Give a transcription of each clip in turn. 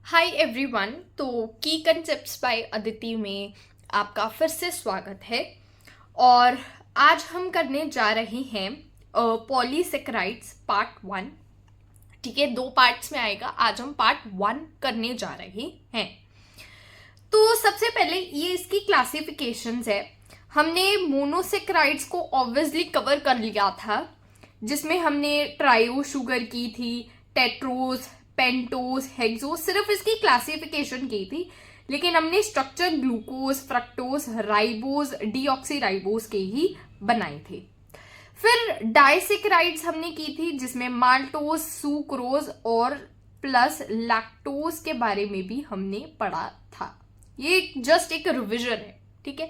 Hi everyone. तो की concepts bye Aditi में आपका फिर से स्वागत है। और आज हम करने जा रहे हैं पॉलीसेकेराइड्स पार्ट 1। ठीक है, 2 पार्ट्स में आएगा। आज हम पार्ट 1 करने जा रहे हैं। तो सबसे पहले ये इसकी क्लासिफिकेशंस है। हमने मोनोसेकेराइड्स को ऑब्वियसली कवर कर लिया था, जिसमें हमने ट्रायो शुगर की थी, टेट्रोज, पेंटोज, हेक्सोज, सिर्फ इसकी क्लासिफिकेशन की थी। लेकिन हमने structure glucose, fructose, ribose, deoxyribose के ही बनाए थे। फिर डाइसेकेराइड्स हमने की थी, जिसमें माल्टोज, सुक्रोज और प्लस लैक्टोज के बारे में भी हमने पढ़ा था। ये जस्ट एक रिविजन है। ठीक है,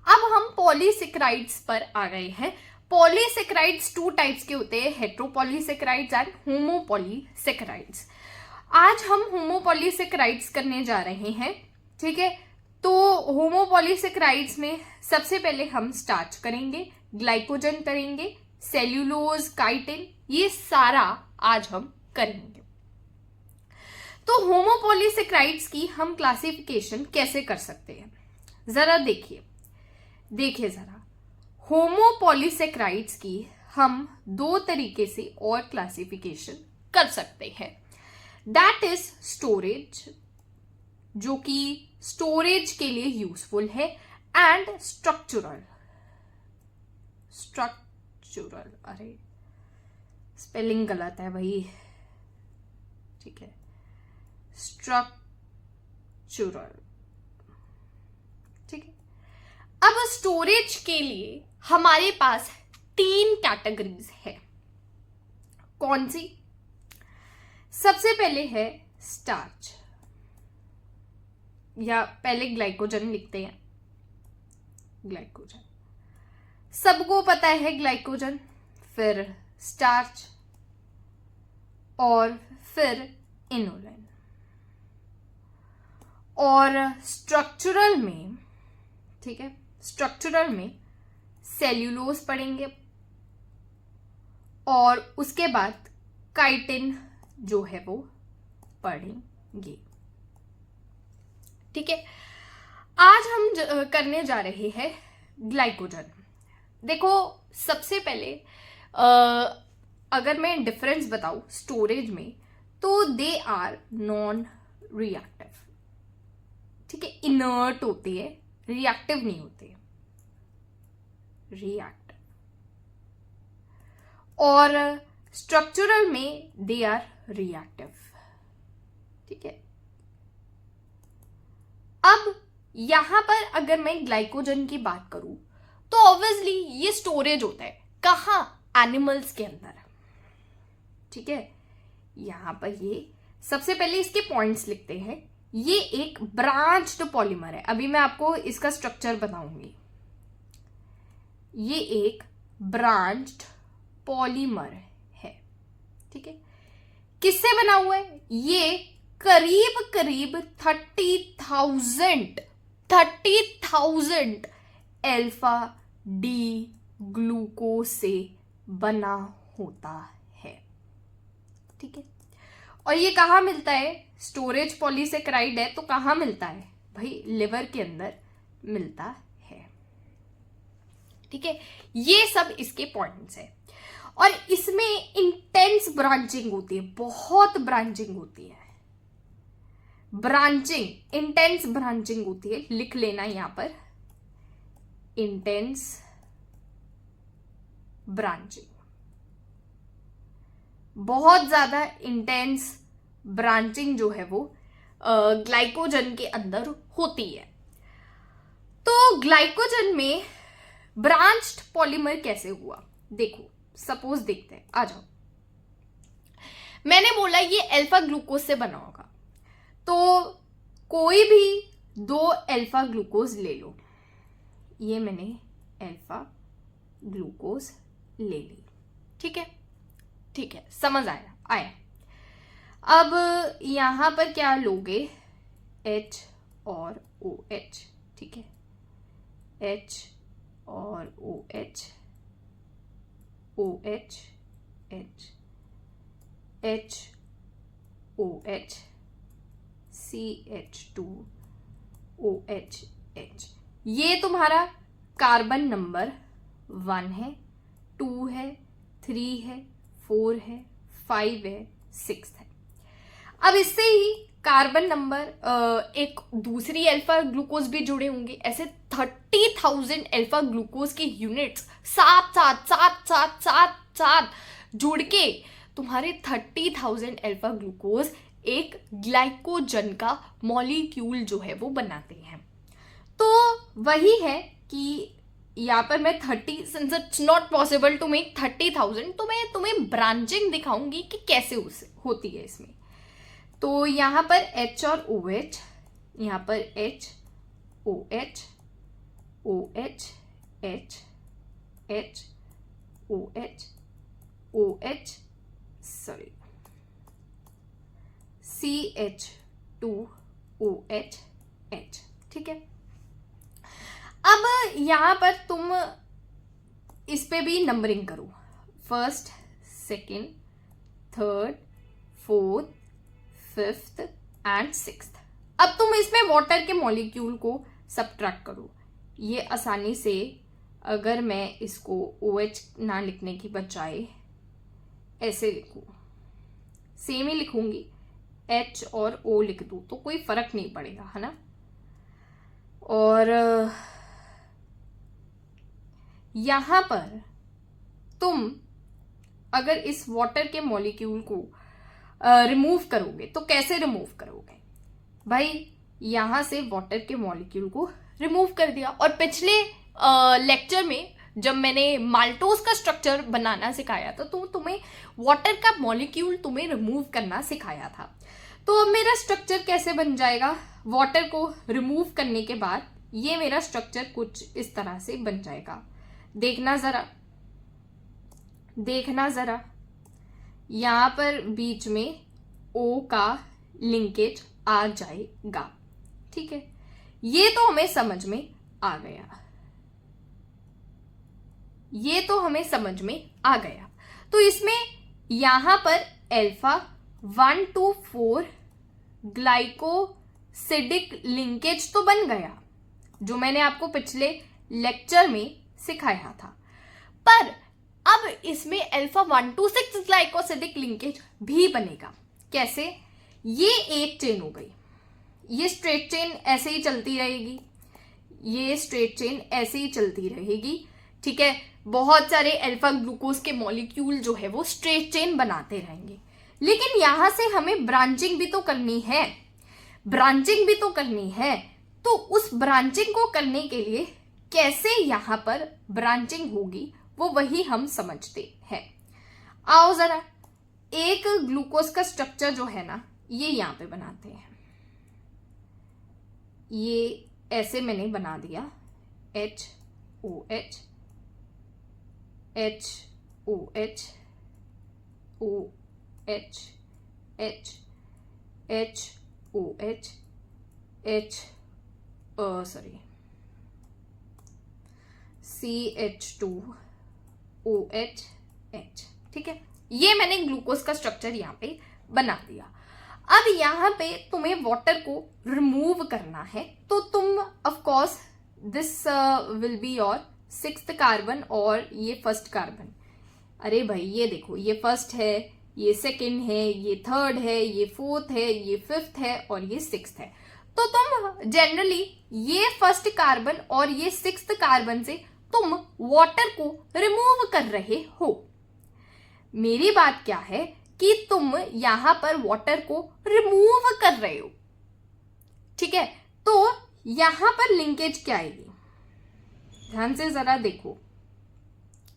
अब हम पॉलीसेकेराइड्स पर आ गए हैं। पॉलीसेकेराइड्स 2 टाइप्स के होते हैं, हेट्रोपॉलीसेकेराइड्स एंड होमोपॉलीसेकेराइड्स। आज हम होमोपॉलीसेकेराइड्स करने जा रहे हैं। ठीक है, तो होमोपॉलीसेकेराइड्स में सबसे पहले हम स्टार्च करेंगे, ग्लाइकोजन करेंगे, सेल्यूलोज, काइटिन, ये सारा आज हम करेंगे। तो होमोपॉलीसेकेराइड्स की हम क्लासिफिकेशन कैसे कर सकते हैं, जरा देखिए जरा। होमोपॉलीसेकेराइड्स की हम 2 तरीके से और क्लासिफिकेशन कर सकते हैं। दैट इज स्टोरेज, जो कि स्टोरेज के लिए यूजफुल है, एंड स्ट्रक्चरल। अरे स्पेलिंग गलत है भाई। ठीक है, स्ट्रक्चरल। ठीक है, अब स्टोरेज के लिए हमारे पास 3 कैटेगरीज है। कौन सी? सबसे पहले है स्टार्च, या पहले ग्लाइकोजन लिखते हैं। ग्लाइकोजन सबको पता है, ग्लाइकोजन, फिर स्टार्च और फिर इनोलिन। और स्ट्रक्चरल में, ठीक है, स्ट्रक्चरल में सेल्यूलोज पढ़ेंगे और उसके बाद काइटिन जो है वो पढ़ेंगे। ठीक है, आज हम करने जा रहे हैं ग्लाइकोजन। देखो, सबसे पहले अगर मैं डिफरेंस बताऊं स्टोरेज में, तो दे आर नॉन रिएक्टिव। ठीक है, इनर्ट होते हैं, रिएक्टिव नहीं होते। रिएक्टिव। और स्ट्रक्चरल में दे आर रिएक्टिव। ठीक है, अब यहां पर अगर मैं ग्लाइकोजन की बात करूं, तो ऑब्वियसली ये स्टोरेज होता है। कहां? एनिमल्स के अंदर। ठीक है, यहां पर ये सबसे पहले इसके पॉइंट्स लिखते हैं। ये एक ब्रांच्ड पॉलीमर है। अभी मैं आपको इसका स्ट्रक्चर बताऊंगी। ये एक ब्रांच्ड पॉलीमर है। ठीक है, किससे बना हुआ है? ये करीब करीब 30,000 अल्फा डी ग्लूकोज से बना होता है। ठीक है, और ये कहां मिलता है? स्टोरेज पॉलीसेकेराइड है तो कहां मिलता है भाई? लिवर के अंदर मिलता है। ठीक है, ये सब इसके पॉइंट्स है। और इसमें इंटेंस ब्रांचिंग होती है, बहुत ब्रांचिंग होती है। ब्रांचिंग, इंटेंस ब्रांचिंग होती है। लिख लेना यहां पर, इंटेंस ब्रांचिंग। बहुत ज्यादा इंटेंस ब्रांचिंग जो है वो ग्लाइकोजन के अंदर होती है। तो ग्लाइकोजन में ब्रांच्ड पॉलीमर कैसे हुआ? देखो, सपोज देखते हैं, आ जाओ। मैंने बोला ये अल्फा ग्लूकोज से बना होगा, तो कोई भी 2 अल्फा ग्लूकोज ले लो। ये मैंने अल्फा ग्लूकोज ले ली। ठीक है, ठीक है, समझ आया। अब यहां पर क्या लोगे? H और OH। ठीक है, H और OH, OH, H, H, OH, CH2OH। ये तुम्हारा कार्बन नंबर 1 है, 2 है, 3 है, 4 है, 5 है, 6 है। अब इससे ही कार्बन नंबर एक दूसरी अल्फा ग्लूकोज भी जुड़े होंगे। ऐसे 30,000 अल्फा ग्लूकोज की यूनिट्स साथ साथ साथ साथ साथ साथ जुड़ के तुम्हारे 30,000 अल्फा ग्लूकोज एक ग्लाइकोजन का मॉलिक्यूल जो है वो बनाते हैं। तो वही है कि यहाँ पर मैं 30, since it's not possible to make 30,000, तो मैं तुम्हें ब्रांचिंग दिखाऊंगी कि कैसे होती है इसमें। तो यहाँ पर H और OH, यहाँ पर H OH OH H H OH OH sorry CH2OH H, ठीक है। अब यहाँ पर तुम इस पे भी नंबरिंग करो, 1st, 2nd, 3rd, 4th, 5th and 6th। अब तुम इसमें वाटर के मॉलिक्यूल को सबट्रैक्ट करो। ये आसानी से, अगर मैं इसको OH ना लिखने की बजाय ऐसे लिखूं, सेम ही लिखूंगी, H और O लिख दूं तो कोई फर्क नहीं पड़ेगा, है ना। और यहां पर तुम अगर इस वाटर के मॉलिक्यूल को रिमूव करोगे तो कैसे रिमूव करोगे भाई? यहां से वाटर के मॉलिक्यूल को रिमूव कर दिया। और पिछले लेक्चर में जब मैंने माल्टोज का स्ट्रक्चर बनाना सिखाया था तो तुम्हें वाटर का मॉलिक्यूल तुम्हें रिमूव करना सिखाया था। तो अब मेरा स्ट्रक्चर कैसे बन जाएगा? वाटर को रिमूव करने के बाद ये मेरा स्ट्रक्चर कुछ इस तरह से बन जाएगा। देखना जरा, यहां पर बीच में O का लिंकेज आ जाएगा, ठीक है। ये तो हमें समझ में आ गया, तो इसमें यहां पर अल्फा 1 to 4 ग्लाइकोसिडिक लिंकेज तो बन गया, जो मैंने आपको पिछले लेक्चर में सिखाया था। पर अब इसमें अल्फा 1 to 6 ग्लाइकोसिडिक लिंकेज भी बनेगा। कैसे? ये एक चेन हो गई, ये स्ट्रेट चेन ऐसे ही चलती रहेगी, ये स्ट्रेट चेन ऐसे ही चलती रहेगी, ठीक है। बहुत सारे अल्फा ग्लूकोज के मॉलिक्यूल जो है वो स्ट्रेट चेन बनाते रहेंगे। लेकिन यहां से हमें ब्रांचिंग भी तो करनी है, तो उस ब्रांचिंग को करने के लिए कैसे यहां पर ब्रांचिंग होगी वो वही हम समझते हैं। आओ जरा, एक ग्लूकोज का स्ट्रक्चर जो है ना, ये यहां पे बनाते हैं। ये ऐसे मैंने बना दिया, HOH HOH OH HOH CH2OH H, ठीक है। ये मैंने ग्लूकोज का स्ट्रक्चर यहाँ पे बना दिया। अब यहाँ पे तुम्हें वाटर को रिमूव करना है, तो तुम of course this will be your 6th carbon और ये 1st कार्बन। अरे भाई ये देखो, ये 1st है, ये 2nd है, ये 3rd है, ये 4th है, ये 5th है और ये 6th है। तो तुम जनरली ये 1st कार्बन और ये 6th कार्बन से तुम वाटर को रिमूव कर रहे हो। मेरी बात क्या है कि तुम यहां पर वाटर को रिमूव कर रहे हो, ठीक है। तो यहां पर लिंकेज क्या आएगी? ध्यान से जरा देखो,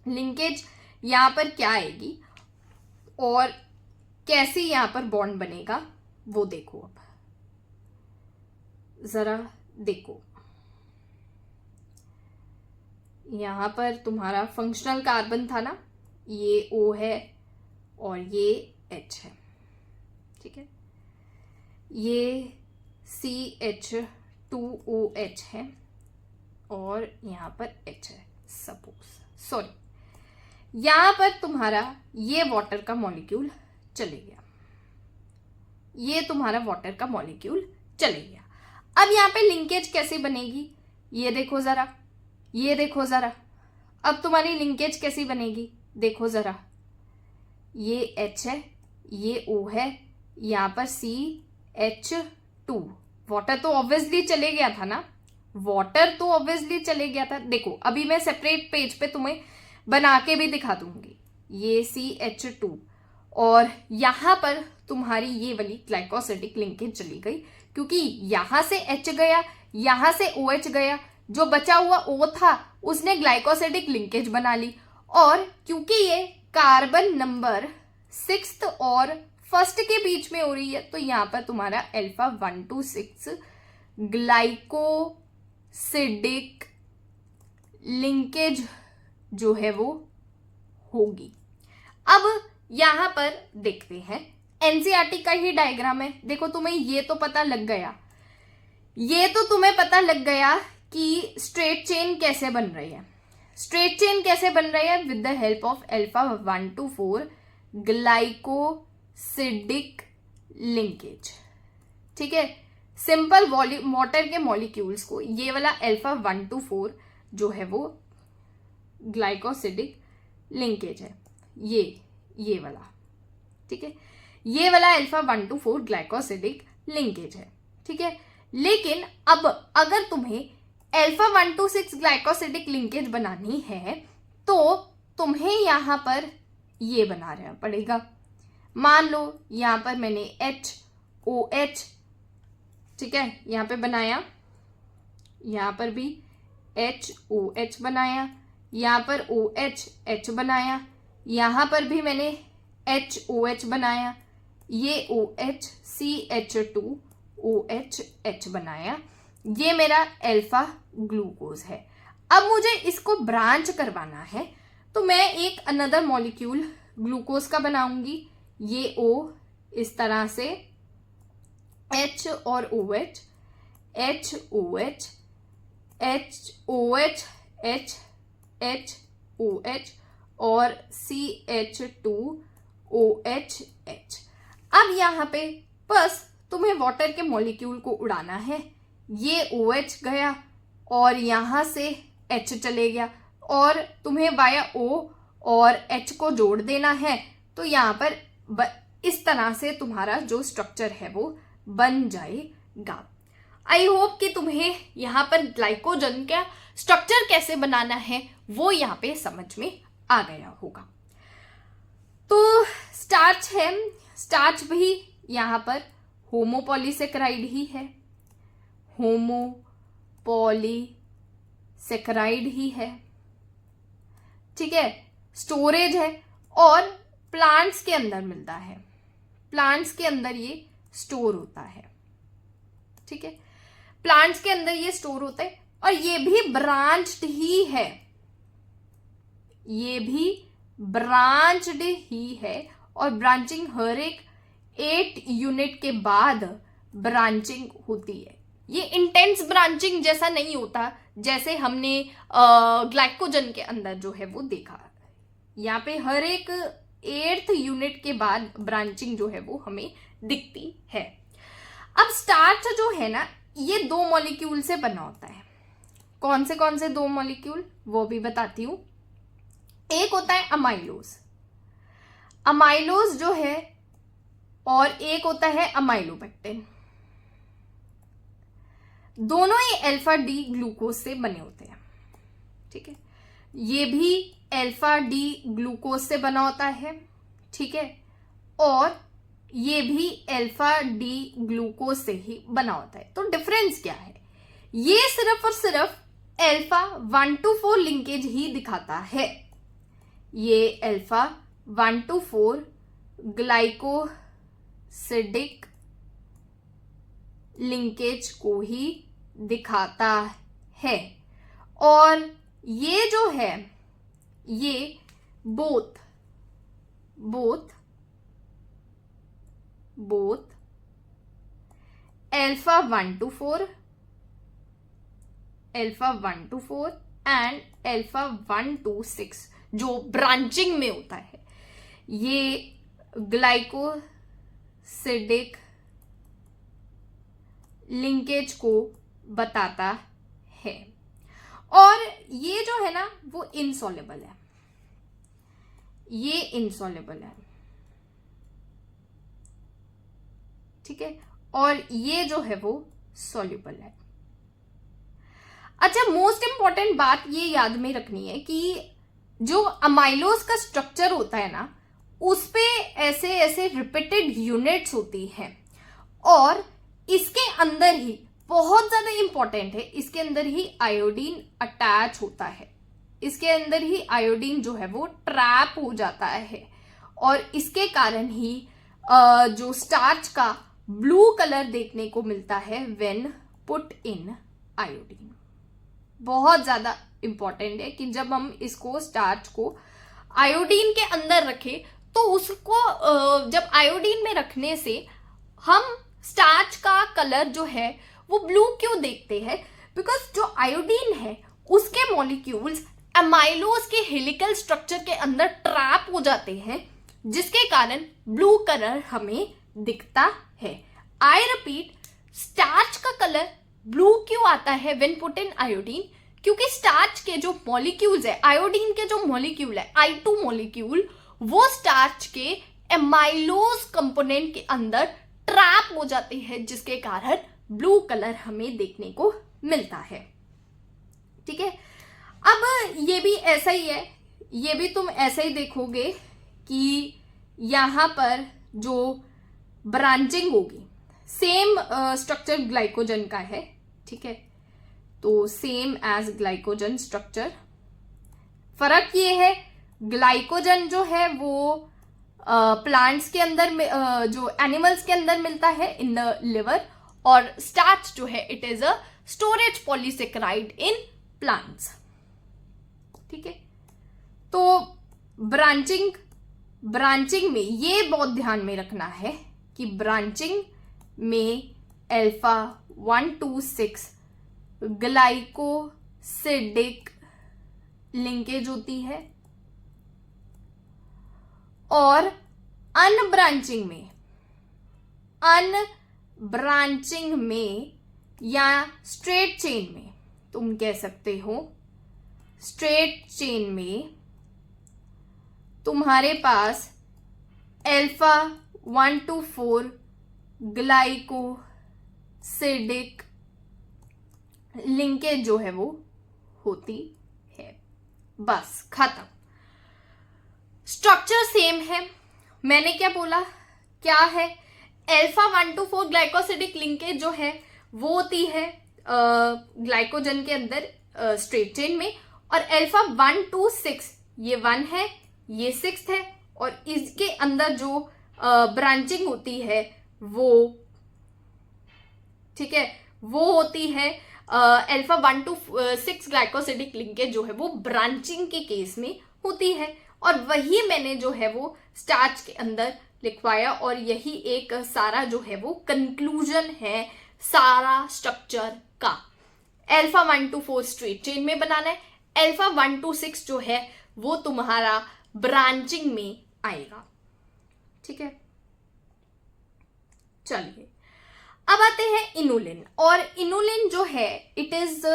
लिंकेज यहां पर क्या आएगी और कैसे यहां पर बॉन्ड बनेगा वो देखो। अब जरा देखो, यहां पर तुम्हारा फंक्शनल कार्बन था ना, ये O है और ये H है, ठीक है। ये CH2OH है और यहां पर H है, यहां पर तुम्हारा ये वाटर का मॉलिक्यूल चले गया, ये तुम्हारा वाटर का मॉलिक्यूल चले गया। अब यहाँ पे लिंकेज कैसे बनेगी, ये देखो जरा, ये देखो जरा। अब तुम्हारी लिंकेज कैसी बनेगी, देखो जरा, ये H है, ये O है, यहाँ पर CH2। वाटर तो ऑब्वियसली चले गया था ना, वाटर तो ऑब्वियसली चले गया था। देखो अभी मैं सेपरेट पेज पे तुम्हें बना के भी दिखा दूंगी। ये CH2 और यहां पर तुम्हारी ये वाली ग्लाइकोसिडिक लिंकेज चली गई, क्योंकि यहां से H गया, यहां से OH गया, जो बचा हुआ O था उसने ग्लाइकोसिडिक लिंकेज बना ली। और क्योंकि ये कार्बन नंबर 6 और 1 के बीच में हो रही है, तो यहां पर तुम्हारा अल्फा 126 ग्लाइकोसिडिक लिंकेज जो है वो होगी। अब यहां पर देखते हैं, एनसीईआरटी का ही डायग्राम है। देखो तुम्हें ये तो पता लग गया, ये तो तुम्हें पता लग गया कि स्ट्रेट चेन कैसे बन रही है। स्ट्रेट चेन कैसे बन रही है, with the help of alpha 124 glycosidic linkage. ठीक है, सिंपल वाटर के मॉलिक्यूल्स को ये वाला अल्फा 124 जो है वो ग्लाइकोसिडिक लिंकेज है, ये वाला। ठीक है, ये वाला अल्फा 124 ग्लाइकोसिडिक लिंकेज है। ठीक है, लेकिन अब अगर तुम्हें अल्फा 126 ग्लाइकोसिडिक लिंकेज बनानी है तो तुम्हें यहां पर ये बना रहना पड़ेगा। मान लो यहां पर मैंने HOH, ठीक है, यहां पे बनाया, यहां पर भी HOH बनाया, यहां पर OH बनाया, यहां पर भी मैंने HOH बनाया, ये OH CH2OH बनाया, ये मेरा अल्फा ग्लूकोज है। अब मुझे इसको ब्रांच करवाना है, तो मैं एक अनदर मॉलिक्यूल ग्लूकोज का बनाऊंगी। ये O इस तरह से, H और OH, HOH, HOH, HOH और CH2OH। अब यहाँ पे बस तुम्हें वाटर के मॉलिक्यूल को उड़ाना है। ये OH गया और यहां से H चले गया, और तुम्हें वाया O और H को जोड़ देना है। तो यहां पर इस तरह से तुम्हारा जो स्ट्रक्चर है वो बन जाएगा। आई होप कि तुम्हें यहां पर ग्लाइकोजन का स्ट्रक्चर कैसे बनाना है वो यहां पे समझ में आ गया होगा। तो स्टार्च है, स्टार्च भी यहां पर होमोपॉलीसेकेराइड ही है, होमोपॉलीसेकेराइड ही है। ठीक है, स्टोरेज है और प्लांट्स के अंदर मिलता है, प्लांट्स के अंदर ये स्टोर होता है। ठीक है, प्लांट्स के अंदर ये स्टोर होता है और ये भी ब्रांच्ड ही है, ये भी ब्रांच्ड ही है। और ब्रांचिंग हर एक 8 यूनिट के बाद ब्रांचिंग होती है। ये इंटेंस ब्रांचिंग जैसा नहीं होता जैसे हमने ग्लाइकोजन के अंदर जो है वो देखा। यहाँ पे हर एक 8th यूनिट के बाद ब्रांचिंग जो है वो हमें दिखती है। अब स्टार्च जो है ना, ये 2 मॉलिक्यूल से बना होता है। कौन से 2 मॉलिक्यूल वो भी बताती हूं। एक होता है अमाइलोज, अमाइलोज जो है, और एक होता है अमाइलोपेक्टिन। दोनों ही अल्फा डी ग्लूकोज से बने होते हैं। ठीक है, ये भी अल्फा डी ग्लूकोज से बना होता है। ठीक है, और ये भी अल्फा डी ग्लूकोज से ही बना होता है। तो डिफरेंस क्या है, ये सिर्फ और सिर्फ अल्फा 124 लिंकेज ही दिखाता है। ये अल्फा 124 ग्लाइकोसिडिक लिंकेज को ही दिखाता है। और ये जो है, ये बोथ अल्फा 124 एंड अल्फा 126 जो ब्रांचिंग में होता है, ये ग्लाइकोसिडिक लिंकेज को बताता है। और ये जो है ना वो इनसॉल्युबल है, ये इनसॉल्युबल है, ठीक है, और ये जो है वो सॉल्युबल है। अच्छा, मोस्ट इंपॉर्टेंट बात ये याद में रखनी है कि जो अमाइलोज का स्ट्रक्चर होता है ना, उस पे ऐसे ऐसे रिपीटेड यूनिट्स होती हैं, और इसके अंदर ही बहुत ज्यादा इंपॉर्टेंट है, इसके अंदर ही आयोडीन अटैच होता है, इसके अंदर ही आयोडीन जो है वो ट्रैप हो जाता है, और इसके कारण ही जो स्टार्च का ब्लू कलर देखने को मिलता है व्हेन पुट इन आयोडीन। बहुत ज्यादा इंपॉर्टेंट है कि जब हम इसको स्टार्च को आयोडीन के अंदर रखें तो उसको जब आयोडीन में रखने से हम स्टार्च का कलर जो है वो ब्लू क्यों देखते हैं, बिकॉज जो आयोडीन है उसके मॉलिक्यूल्स अमाइलोज के हेलिकल स्ट्रक्चर के अंदर ट्रैप हो जाते हैं, जिसके कारण ब्लू कलर हमें दिखता है। आई रिपीट, स्टार्च का कलर ब्लू क्यों आता है व्हेन पुट इन आयोडीन, क्योंकि स्टार्च के जो मॉलिक्यूल्स है, आयोडीन के जो मॉलिक्यूल है I2 मॉलिक्यूल, वो स्टार्च के एमाइलोज कंपोनेंट के अंदर ट्रैप हो जाते हैं, जिसके कारण ब्लू कलर हमें देखने को मिलता है। ठीक है, अब ये भी ऐसा ही है, ये भी तुम ऐसा ही देखोगे कि यहां पर जो ब्रांचिंग होगी, सेम स्ट्रक्चर ग्लाइकोजन का है, ठीक है, तो सेम एज ग्लाइकोजन स्ट्रक्चर। फर्क ये है, ग्लाइकोजन जो है वो प्लांट्स के अंदर जो एनिमल्स के अंदर मिलता है इन द लिवर, और स्टार्च जो है it is a storage polysaccharide in plants. ठीक है, तो ब्रांचिंग में ये बहुत ध्यान में रखना है कि ब्रांचिंग में अल्फा 1,2,6 ग्लाइकोसिडिक लिंकेज होती है, और अनब्रांचिंग में या स्ट्रेट चेन में, तुम कह सकते हो स्ट्रेट चेन में तुम्हारे पास अल्फा 1,2,4 ग्लाइकोसिडिक लिंकेज जो है वो होती है। बस खत्म, स्ट्रक्चर सेम है। मैंने क्या बोला, क्या है, अल्फा 1,2,4 ग्लाइकोसिडिक लिंकेज जो है वो होती है ग्लाइकोजन के अंदर स्ट्रेट चेन में, और अल्फा 1,2,6 ये 1 है, ये 6 है, और इसके अंदर जो ब्रांचिंग होती है वो, ठीक है, वो होती है अल्फा 1,2,6 ग्लाइकोसिडिक लिंकेज जो है वो ब्रांचिंग के केस में होती है, और वही मैंने जो है वो स्टार्च के अंदर लिखवाया, और यही एक सारा जो है वो कंक्लूजन है सारा स्ट्रक्चर का। अल्फा 1,2,4 स्ट्रेट चेन में बनाना है, अल्फा 1,2,6 जो है वो तुम्हारा ब्रांचिंग में आएगा। ठीक है, चलिए अब आते हैं इनुलिन, और इनुलिन जो है it is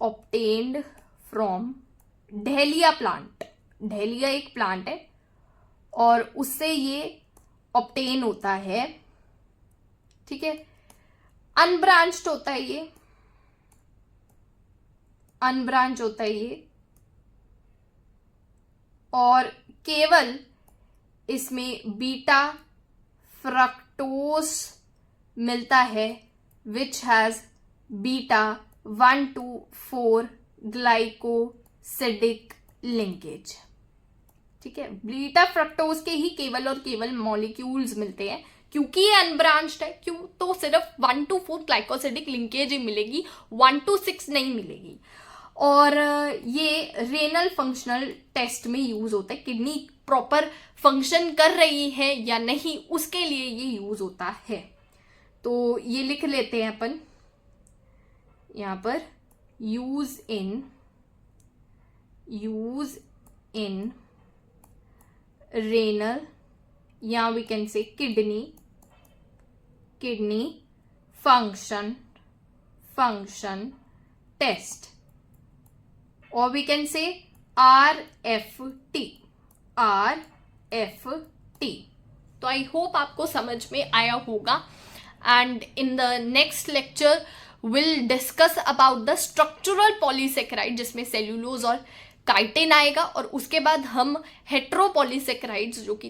obtained from dahlia plant. Dahlia एक प्लांट है और उससे ये ऑब्टेन होता है। ठीक है, अनब्रांच्ड होता है ये, अनब्रांच होता है ये, और केवल इसमें बीटा फ्रक्टोज मिलता है which has beta 1,2,4 glycosidic linkage. ठीक है, बीटा फ्रक्टोज के ही केवल और केवल मॉलिक्यूल्स मिलते हैं, क्योंकि ये अनब्रांच्ड है, क्यों, तो सिर्फ 1,2,4 ग्लाइकोसिडिक लिंकेज ही मिलेगी, 1,2,6 नहीं मिलेगी। और ये रेनल फंक्शनल टेस्ट में यूज होता है, किडनी प्रॉपर फंक्शन कर रही है या नहीं उसके लिए ये यूज होता है। तो ये लिख लेते हैं अपन यहां पर, यूज इन रेनल या we can say kidney, function, test, और वी कैन से RFT। तो आई होप आपको समझ में आया होगा, and in the next lecture will discuss about the structural polysaccharide, जिसमें सेल्यूलोज और काइटिन आएगा, और उसके बाद हम हेट्रोपॉलीसेकेराइड्स जो कि